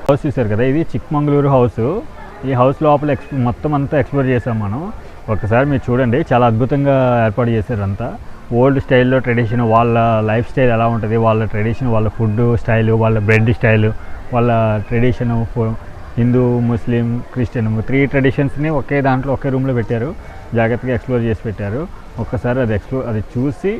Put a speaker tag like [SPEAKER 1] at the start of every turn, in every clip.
[SPEAKER 1] House చూసారు కదా, ఇది చిక్మంగళూరు హౌస్. ఈ హౌస్ లోపల మొత్తం అంతా ఎక్స్ప్లోర్ చేసాం మనం. ఒకసారి మీరు చూడండి, చాలా అద్భుతంగా ఏర్పాటు చేశారు అంతా. ఓల్డ్ స్టైల్లో ట్రెడిషన్, వాళ్ళ లైఫ్ స్టైల్ ఎలా ఉంటుంది, వాళ్ళ ట్రెడిషన్, వాళ్ళ ఫుడ్ స్టైలు, వాళ్ళ బ్రెడ్ స్టైలు, వాళ్ళ ట్రెడిషను, హిందూ, ముస్లిం, క్రిస్టియన్ 3 ట్రెడిషన్స్ని ఒకే దాంట్లో ఒకే రూమ్లో పెట్టారు. జాగ్రత్తగా ఎక్స్ప్లోర్ చేసి పెట్టారు. ఒక్కసారి అది చూసి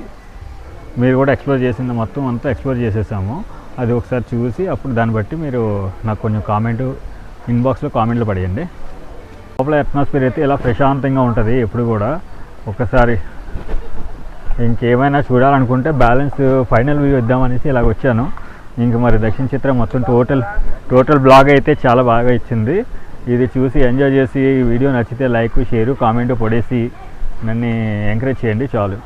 [SPEAKER 1] మీరు కూడా ఎక్స్ప్లోర్ చేసింది మొత్తం అంతా ఎక్స్ప్లోర్ చేసేసాము. అది ఒకసారి చూసి అప్పుడు దాన్ని బట్టి మీరు నాకు కొంచెం ఇన్బాక్స్లో కామెంట్లు పడేయండి. లోపల అట్మాస్ఫియర్ అయితే ఇలా ప్రశాంతంగా ఉంటుంది ఎప్పుడు కూడా. ఒకసారి ఇంకేమైనా చూడాలనుకుంటే బ్యాలెన్స్ ఫైనల్ వ్యూ ఇద్దామనేసి ఇలాగ వచ్చాను. ఇంక మరి దక్షిణ చిత్రం మొత్తం టోటల్ బ్లాగ్ అయితే చాలా బాగా ఇచ్చింది. ఇది చూసి ఎంజాయ్ చేసి వీడియో నచ్చితే లైక్, షేరు, కామెంట్ పడేసి నన్ను ఎంకరేజ్ చేయండి చాలు.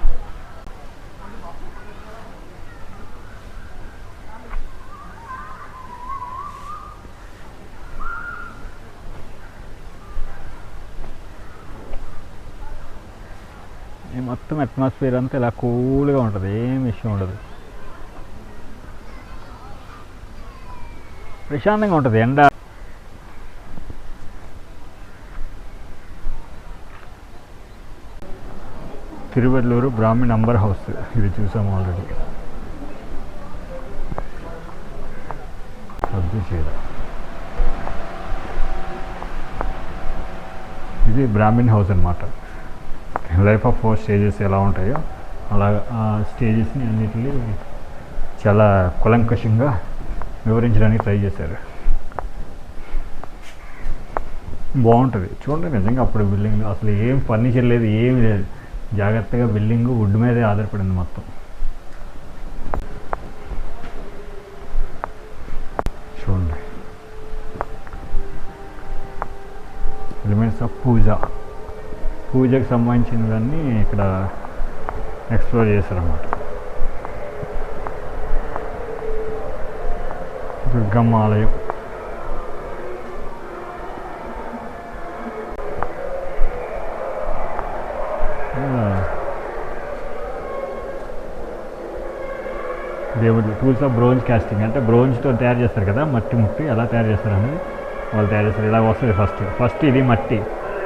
[SPEAKER 1] ఈ మొత్తం అట్మాస్ఫియర్ అంతా ఇలా కూల్గా ఉంటుంది, ఏం ఇష్యూ ఉండదు, ప్రశాంతంగా ఉంటుంది. ఎండ తిరువెల్లూరు బ్రాహ్మణ్ నంబర్ హౌస్, ఇది చూసాము ఆల్రెడీ. ఇది బ్రాహ్మణ్ హౌస్ అన్నమాట. లైఫ్ ఆఫ్ 4 స్టేజెస్ ఎలా ఉంటాయో అలా ఆ స్టేజెస్ని అన్నిటిని చాలా కులంకషంగా వివరించడానికి ట్రై చేశారు. బాగుంటుంది చూడండి. నిజంగా అప్పుడు బిల్డింగ్ అసలు ఏం ఫర్నిచర్ లేదు, ఏమి లేదు, జాగ్రత్తగా బిల్డింగ్ వుడ్ మీదే ఆధారపడింది మొత్తం. చూడండి, ఎలిమెంట్స్ ఆఫ్ పూజకు సంబంధించినవన్నీ ఇక్కడ ఎక్స్ప్లోర్ చేశారన్నమాట. దుర్గమ్మ ఆలయం, దేవుడు. టూల్స్ ఆఫ్ బ్రోంజ్ కాస్టింగ్ అంటే బ్రోంజ్తో తయారు చేస్తారు కదా, మట్టి ఎలా తయారు చేస్తారనేది వాళ్ళు తయారు చేస్తారు. ఇలా వస్తుంది ఫస్ట్ ఇది మట్టి,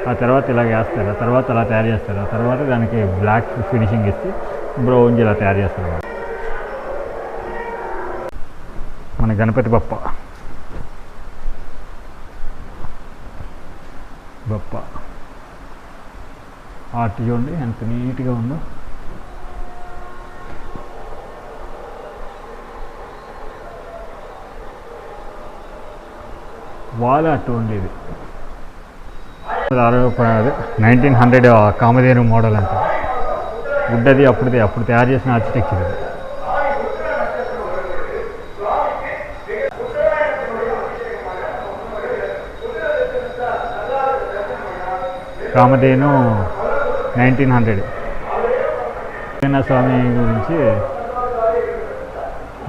[SPEAKER 1] ఆ తర్వాత ఇలా వేస్తారు, ఆ తర్వాత అలా తయారు చేస్తారు, ఆ తర్వాత దానికి బ్లాక్ ఫినిషింగ్ ఇచ్చి బ్రౌన్స్ ఇలా తయారు చేస్తారు. మన గణపతి బప్ప ఆర్ట్ చూడండి ఎంత నీట్గా ఉందో. వాల్ ఆర్ట్ ఉండేది 1900 కామధేను మోడల్ అంట. వుడ్ అది అప్పుడు తయారు చేసిన ఆర్కిటెక్చర్ అది. కామధేను 1900 స్వామి గురించి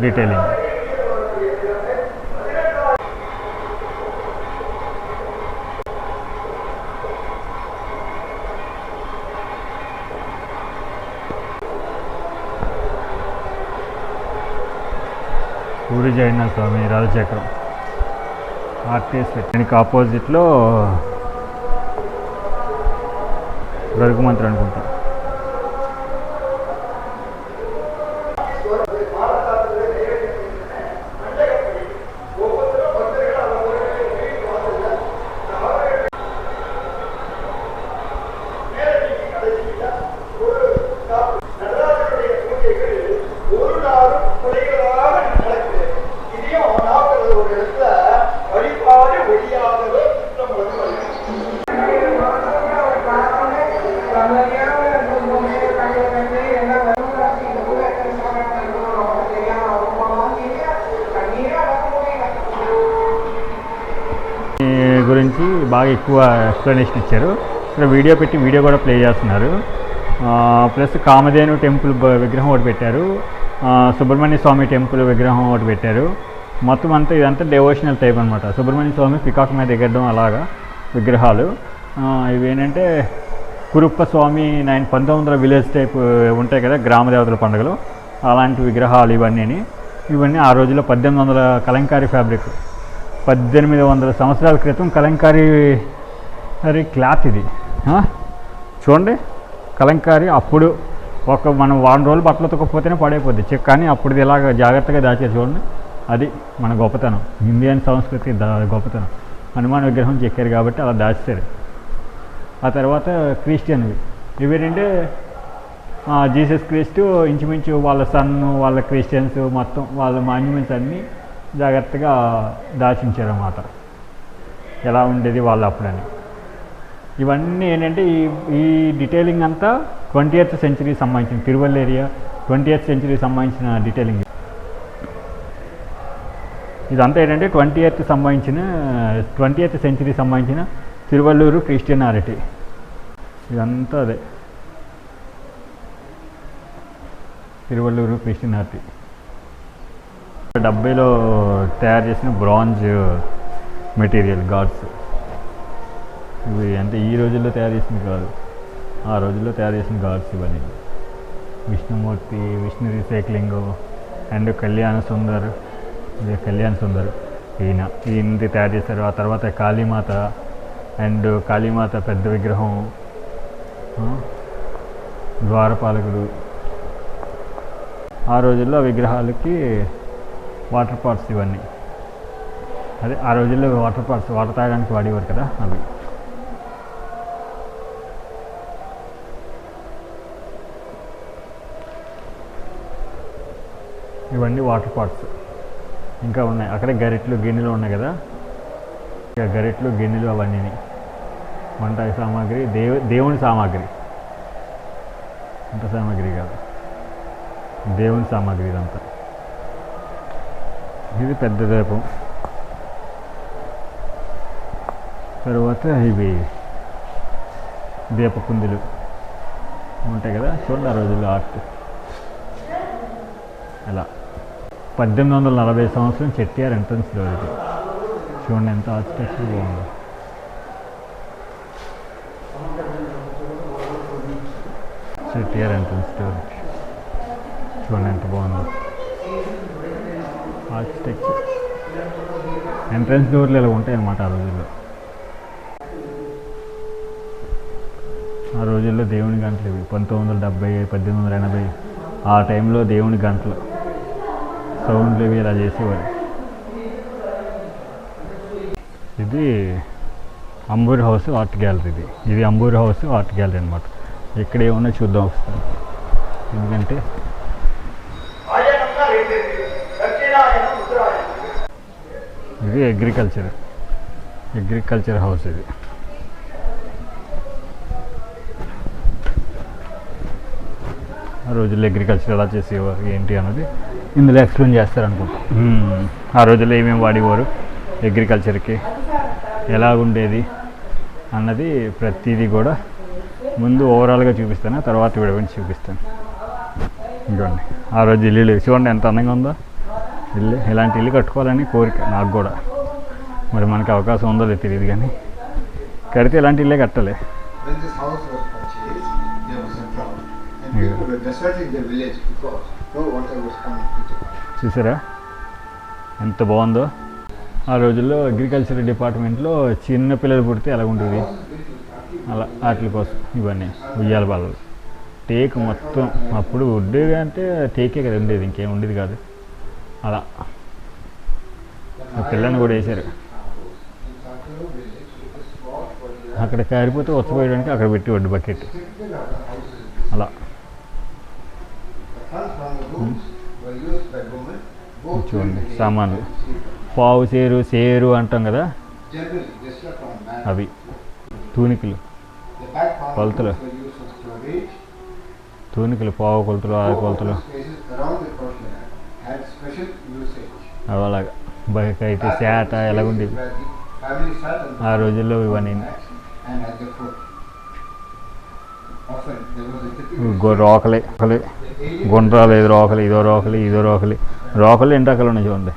[SPEAKER 1] డీటెయిలింగ్. పూరి జగన్నాథ స్వామి రాజచక్రం ఆర్టిస్ట్. దానికి ఆపోజిట్లో గరుగుమంత్రి అనుకుంటా. గురించి బాగా ఎక్కువ ఎక్స్ప్లెనేషన్ ఇచ్చారు. ఇక్కడ వీడియో కూడా ప్లే చేస్తున్నారు. ప్లస్ కామధేను టెంపుల్ విగ్రహం ఒకటి పెట్టారు, సుబ్రహ్మణ్య స్వామి టెంపుల్ విగ్రహం ఒకటి పెట్టారు, మొత్తం అంతా ఇదంతా డెవోషనల్ టైప్ అనమాట. సుబ్రహ్మణ్య స్వామి పికాక్ మీద ఎగరడం అలాగా విగ్రహాలు. ఇవేంటంటే కురుప్ప స్వామి 1900 విలేజ్ టైప్ ఉంటాయి కదా గ్రామ దేవతల పండుగలు, అలాంటి విగ్రహాలు ఇవన్నీ ఆ రోజుల్లో 1800 కలంకారీ ఫ్యాబ్రిక్, 1800 సంవత్సరాల క్రితం కలంకారీ క్లాత్ ఇది. చూడండి కలంకారీ అప్పుడు మనం వారం రోజులు బట్టలు ఉతకపోతేనే పడైపోద్ది, కానీ అప్పుడు ఇలాగ జాగ్రత్తగా దాచారు చూడండి. అది మన గొప్పతనం, ఇండియన్ సంస్కృతి గొప్పతనం. హనుమాన్ విగ్రహం చెక్కారు కాబట్టి అలా దాచారు. ఆ తర్వాత క్రిస్టియన్వి ఇవేంటంటే జీసస్ క్రీస్తు ఇంచుమించు వాళ్ళ వాళ్ళ క్రిస్టియన్స్ మొత్తం వాళ్ళ మాన్యుమెంట్స్ అన్నీ జాగ్రత్తగా దాచించారు అన్నమాట, ఎలా ఉండేది వాళ్ళు అప్పుడని. ఇవన్నీ ఏంటంటే ఈ డీటెయిలింగ్ అంతా 20th century సంబంధించిన తిరువల్ ఏరియా 20th century సంబంధించిన డీటెయిలింగ్. ఇదంతా ఏంటంటే 20th century సంబంధించిన తిరువల్లూరు క్రిస్టియనారిటీ. ఇదంతా అదే తిరువల్లూరు క్రిస్టియనారిటీ. 70లో తయారు చేసిన బ్రాంజ్ మెటీరియల్ గాడ్స్. ఇవి అంటే ఈ రోజుల్లో తయారు చేసింది కాదు, ఆ రోజుల్లో తయారు చేసిన గాడ్స్ ఇవన్నీ. విష్ణుమూర్తి, విష్ణు రీసైక్లింగ్ అండ్ కళ్యాణ సుందర్ ఈయనది తయారు చేశారు. ఆ తర్వాత కాళీమాత అండ్ కాళీమాత పెద్ద విగ్రహం, ద్వారపాలకుడు. ఆ రోజుల్లో విగ్రహాలకి వాటర్ పాట్స్ ఇవన్నీ, అదే ఆ రోజుల్లో వాటర్ పాట్స్ వాటర్ తాగడానికి వాడేవారు కదా అవి. ఇవన్నీ వాటర్ పాట్స్. ఇంకా ఉన్నాయి అక్కడే గరిట్లు గిన్నెలు ఉన్నాయి కదా, ఇక గరిట్లు గిన్నెలు అవన్నీ వంట సామాగ్రి, దేవుని సామాగ్రి, వంట సామాగ్రి కాదు దేవుని సామాగ్రి ఇదంతా. ఇది పెద్ద దీపం. తర్వాత ఇవి దీపకుందులు ఉంటాయి కదా, చూడండి ఆ రోజుల్లో ఆర్ట్ ఎలా 1840 సంవత్సరం చెట్టియార్ ఎంట్రన్స్ డోర్. ఇది చూడండి ఎంత ఆర్కిటెక్చర్ బాగుంది. చెట్టియార్ ఎంట్రన్స్ డోర్ చూడండి ఎంత బాగుంది ఆర్కిటెక్చర్. ఎంట్రన్స్ డోర్లు ఇలా ఉంటాయి అన్నమాట ఆ రోజుల్లో. ఆ రోజుల్లో దేవుని గంటలు ఇవి 1970, 1880 ఆ టైంలో దేవుని గంటలు సౌండ్లు ఇవి ఇలా చేసేవారు. ఇది అంబూర్ హౌస్ ఆర్ట్ గ్యాలరీ. ఇది అంబూర్ హౌస్ ఆర్ట్ గ్యాలరీ అనమాట. ఇక్కడ ఏమన్నా చూద్దాం వస్తాను, ఎందుకంటే ఇది అగ్రికల్చర్ హౌస్. ఇది ఆ రోజుల్లో అగ్రికల్చర్ ఎలా చేసేవారు ఏంటి అన్నది ఇందులో ఎక్స్ప్లెయిన్ చేస్తారనుకుంటా. ఆ రోజుల్లో ఏమేమి వాడేవారు, అగ్రికల్చర్కి ఎలా ఉండేది అన్నది ప్రతిదీ కూడా ముందు ఓవరాల్గా చూపిస్తాను, తర్వాత విడవని చూపిస్తాను. ఇంకోండి ఆ రోజు ఇల్లు చూడండి ఎంత అందంగా ఉందో. ఇల్లు ఇలాంటి ఇల్లు కట్టుకోవాలని కోరిక నాకు కూడా. మరి మనకి అవకాశం ఉందో లేదు తెలియదు, కానీ కడితే ఇలాంటి ఇల్లే కట్టాలి. చూసారా ఎంత బాగుందో. ఆ రోజుల్లో అగ్రికల్చర్ డిపార్ట్మెంట్లో చిన్న పిల్లలు పుడితే ఎలా ఉంటుంది అలా వాటి కోసం ఇవన్నీ ఉయ్యాల బాలలు. టేక్ మొత్తం అప్పుడు వుడ్ అంటే టేకే కదా ఉండేది, ఇంకేం ఉండేది కాదు. అలా ఆ పిల్లని కూడా వేశారు. అక్కడ కారిపోతే వచ్చపోయడానికి అక్కడ పెట్టి వడ్డు బకెట్ అలా. చూడండి సామాన్లు, పావు సేరు అంటాం కదా అవి, తూనికలు, కొలతలు, పావు కొలతలు, 6 కొలతలు అలాగా. బయట అయితే శాట ఎలాగుండేది ఆ రోజుల్లో ఇవన్నీ. రోకలి గుండ్రాలు, ఏదో రోకలి, ఇదో రోకలి, ఇదో రోకలి. రోకలు ఎన్ని రకాలు ఉన్నాయి చూడండి.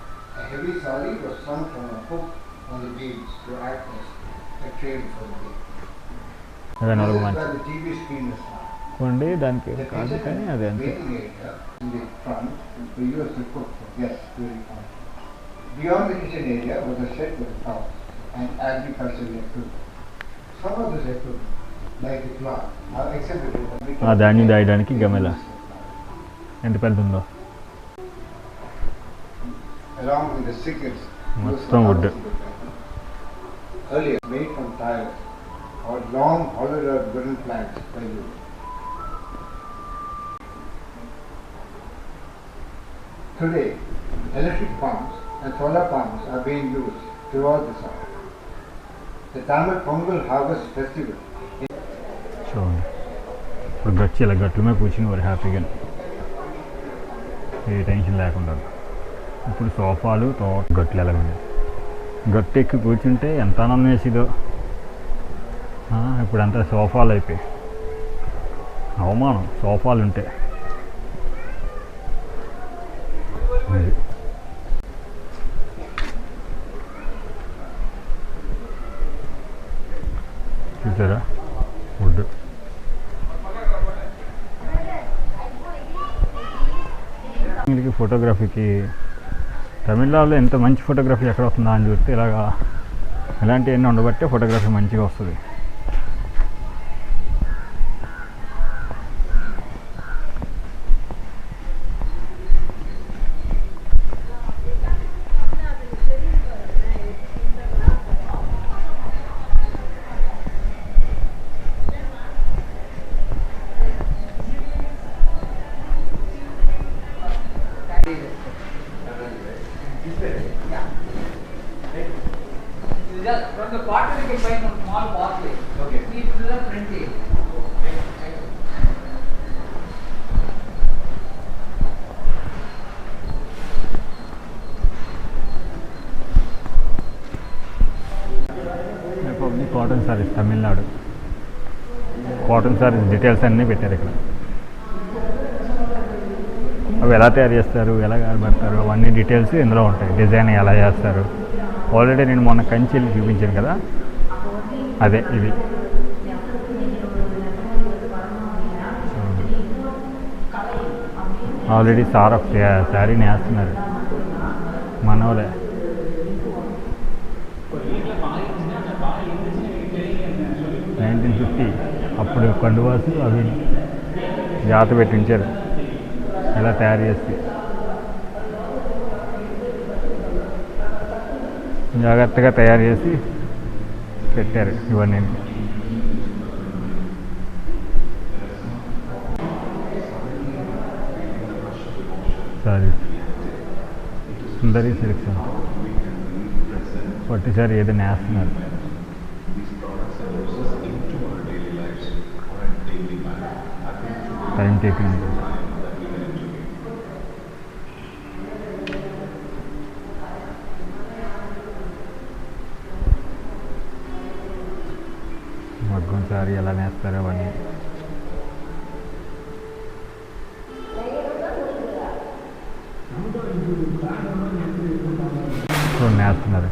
[SPEAKER 2] baby Sally was swung from a hook on the beach to act as a train for the day.
[SPEAKER 1] అదే
[SPEAKER 2] This
[SPEAKER 1] నాలుగు
[SPEAKER 2] is
[SPEAKER 1] మంచి
[SPEAKER 2] where the TV screen is now.
[SPEAKER 1] కొండి దానికి
[SPEAKER 2] The
[SPEAKER 1] కాదు
[SPEAKER 2] kitchen
[SPEAKER 1] కానీ
[SPEAKER 2] and
[SPEAKER 1] అది అంతే.
[SPEAKER 2] waiting area in the front were used to cook for guests during function. Beyond the kitchen area was a shed with cows and agricultural equipment. Some of this equipment, like the cloth, are exhibited at
[SPEAKER 1] ఆ ధాన్యం దాయడానికి గమెల ఎంత పెద్ద ఉందో
[SPEAKER 2] along with the sickles
[SPEAKER 1] మొత్తం would.
[SPEAKER 2] earlier made from tires or long hollowed out wooden planks by wood. Today, electric pumps and solar pumps are being used throughout the south. The Tamil Pongal Harvest Festival
[SPEAKER 1] చూడండి ఇప్పుడు గచ్చి ఇలా గట్ల మీద కూర్చుని వారు హ్యాపీగా ఏ tension లేకుండా. ఇప్పుడు సోఫాలు తోట గట్లు ఎలా ఉన్నాయి, గట్టు ఎక్కి కూర్చుంటే ఎంత ఆనందం వేసిదో. ఇప్పుడు అంతా సోఫాలు అయిపోయి అవమానం సోఫాలు ఉంటే. అది చూసారా వుడ్. వీళ్ళకి ఫోటోగ్రఫీకి తమిళనాడులో ఎంత మంచి ఫోటోగ్రఫీ ఎక్కడ వస్తుందా అని చూస్తే ఇలాగా ఇలాంటివన్నీ ఉండబట్టే ఫోటోగ్రఫీ మంచిగా వస్తుంది.
[SPEAKER 3] Just from the quarter you can find one small pathway.
[SPEAKER 2] Okay.
[SPEAKER 3] Lead to the front gate.
[SPEAKER 1] Cotton saris Tamil Nadu cotton saris details అన్నీ పెట్టారు ఇక్కడ. అవి ఎలా తయారు చేస్తారు, ఎలా ఆడబడతారు, అవన్నీ డీటెయిల్స్ ఇందులో ఉంటాయి. డిజైన్ ఎలా చేస్తారు. ఆల్రెడీ నేను మొన్న కంచెలు చూపించాను కదా, అదే ఇది. ఆల్రెడీ శారీ నేస్తున్నారు మనోలే. అప్పుడు కండువాసు అవి జాత పెట్టించారు ఎలా తయారు చేసి. జాగ్రత్తగా తయారు చేసి పెట్టారు ఇవన్నీ. సారీ సుందరి సెలెక్షన్ పట్టుసారి ఏదైనా వేస్తున్నారు. Time taking. మగ్గం సారీ ఎలా నేస్తారో అవన్నీ నేస్తున్నారు.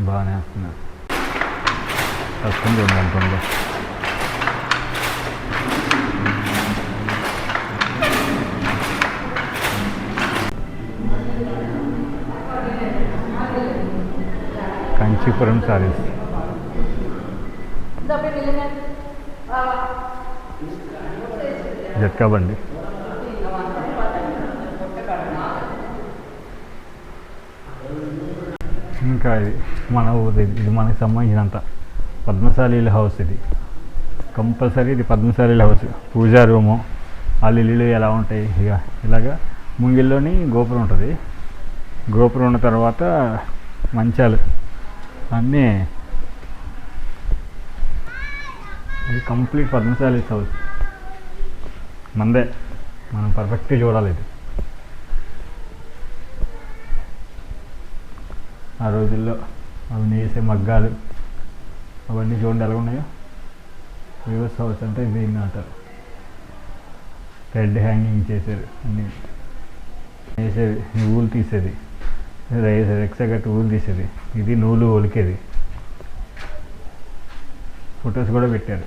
[SPEAKER 1] బాగానే వేస్తున్నారు. వస్తుంది అనుకోండి. కంచీపురం సారీస్ జట్కా బండి. ఇంకా ఇది మన ఊరి ఇది మనకి సంబంధించినంత పద్మశాలీల హౌస్ ఇది కంపల్సరీ ఇది పద్మశాలీల హౌస్. పూజా రూము వాళ్ళ ఇల్లు ఎలా ఉంటాయి ఇక ఇలాగా ముంగిల్లోని గోపురం ఉంటుంది. గోపురం ఉన్న తర్వాత మంచాలు అన్నీ ఇది కంప్లీట్ పద్మశాలీస్ హౌస్ మందే. మనం పర్ఫెక్ట్గా చూడాలి ఇది. ఆ రోజుల్లో అవి నేసే మగ్గాలు అవన్నీ చూడండి ఎలా ఉన్నాయో. వీవర్స్ హౌస్ అంటే ఇది అంటారు. థ్రెడ్ హ్యాంగింగ్ చేసేది అన్నీ వేసేది, ఊలు తీసేది, ఎక్సగట్టు ఊలు తీసేది, ఇది నూలు ఒలికేది. ఫొటోస్ కూడా పెట్టారు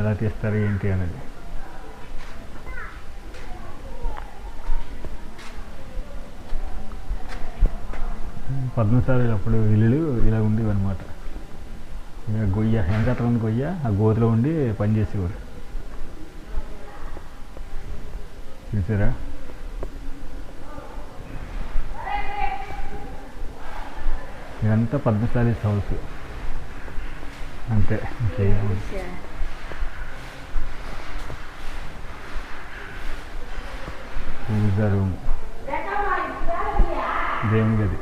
[SPEAKER 1] ఎలా తీస్తారు ఏంటి అనేది. పద్మశాలీలు అప్పుడు ఇల్లు ఇలా ఉండేవి అనమాట. ఇక గొయ్య వెనకట్ల ఉంది గొయ్య, ఆ గోతిలో ఉండి పనిచేసేవారు. చూసారా ఇదంతా పద్మశాలీస్ హౌస్ అంతే. ఇంకేం పూజా రూమ్, దేవుని గది,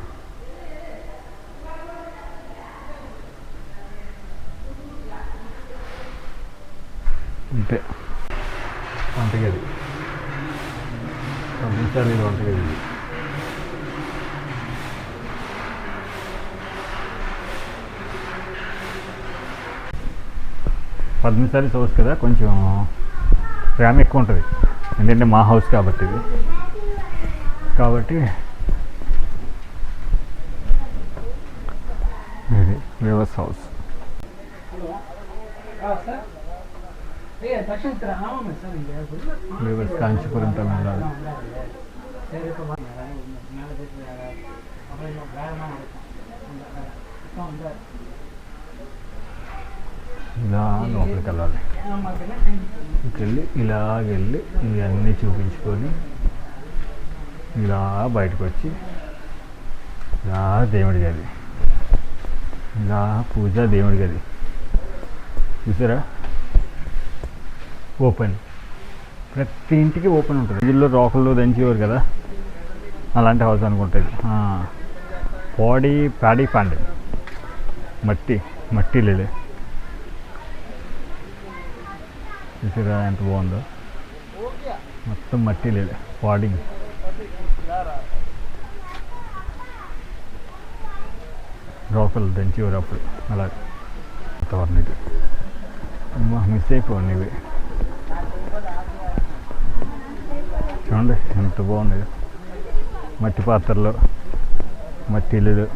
[SPEAKER 1] అంతే. వంటగది పద్మశాలి వంటగది. పద్మశాలి హౌస్ కదా కొంచెం ప్రేమ ఎక్కువ ఉంటుంది, ఎందుకంటే మా హౌస్ కాబట్టి ఇది. కాబట్టి ఇది weavers house. Weavers Kanchipuram Tamil Nadu. ఇలా లోపలికి వెళ్ళాలి. ఇకెళ్ళి ఇలాగెళ్ళి ఇవన్నీ చూపించుకొని ఇలా బయటకు వచ్చి ఇలా దేవుడి గది, ఇలా పూజ దేవుడి గది. చూసారా ఓపెన్, ప్రతి ఇంటికి ఓపెన్ ఉంటుంది. ఇల్లు రోకల్లో దంచేవారు కదా అలాంటి హౌస్ అనుకుంటుంది. ప్యాడీ పండి మట్టి ఇల్లు. చూసారా ఎంత బాగుందో, మొత్తం మట్టి ఇల్లు పాడింగ్. రోకలు దంచేవారు అప్పుడు అలా. వాతావరణం ఇది మిస్ అయిపోండి. ఇవి చూడండి ఎంత బాగుంది. మట్టి పాత్రలు, మట్టి ఇల్లులు.